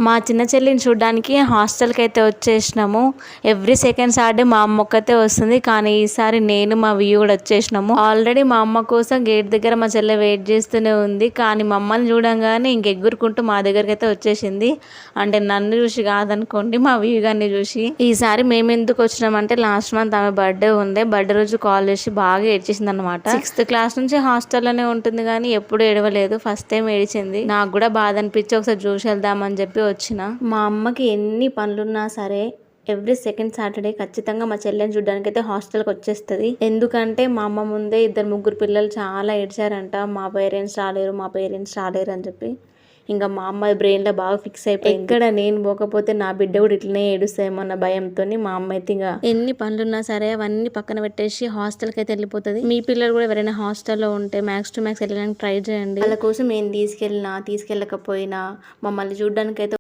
మా చిన్న చెల్లిని చూడడానికి హాస్టల్కి అయితే వచ్చేసినాము. ఎవ్రీ సెకండ్ సాటర్డే మా అమ్మ ఒక్కతే వస్తుంది, కానీ ఈసారి నేను మా వ్యూ కూడా వచ్చేసినాము. ఆల్రెడీ మా అమ్మ కోసం గేట్ దగ్గర మా చెల్లె వెయిట్ చేస్తూనే ఉంది, కానీ మమ్మల్ని చూడంగానే ఇంకెగ్గురుకుంటూ మా దగ్గరికి అయితే వచ్చేసింది. అంటే నన్ను చూసి కాదనుకోండి, మా వ్యూ గారిని చూసి. ఈసారి మేము ఎందుకు వచ్చినామంటే లాస్ట్ మంత్ ఆమె బర్త్డే ఉండే. బర్త్డే రోజు కాల్ చేసి బాగా ఏడ్చేసింది అనమాట. 6th క్లాస్ నుంచి హాస్టల్లోనే ఉంటుంది, కానీ ఎప్పుడు ఏడవలేదు. First time ఏడిచింది. నాకు కూడా బాధ అనిపించి ఒకసారి చూసి వెళ్దామని చెప్పి వచ్చిన. మా అమ్మకి ఎన్ని పనులున్నా సరే ఎవ్రీ సెకండ్ సాటర్డే ఖచ్చితంగా మా చెల్లెని చూడడానికి అయితే హాస్టల్కి వచ్చేస్తుంది. ఎందుకంటే మా అమ్మ ముందే 2-3 పిల్లలు చాలా ఏడ్చారంట, మా పేరెంట్స్ రాలేరు అని చెప్పి. ఇంకా మా అమ్మాయి బ్రెయిన్లో బాగా ఫిక్స్ అయిపోయింది. ఇక్కడ నేను పోకపోతే నా బిడ్డ కూడా ఇట్లనే ఏడుస్తాయేమో అన్న భయంతో మా అమ్మ అయితే ఇంకా ఎన్ని పనులున్నా సరే అవన్నీ పక్కన పెట్టేసి హాస్టల్కి అయితే వెళ్ళిపోతుంది. మీ పిల్లలు కూడా ఎవరైనా హాస్టల్లో ఉంటే మ్యాక్స్ టు మ్యాక్స్ వెళ్ళడానికి ట్రై చేయండి. వాళ్ళ కోసం ఏం తీసుకెళ్ళకపోయినా మమ్మల్ని చూడడానికి అయితే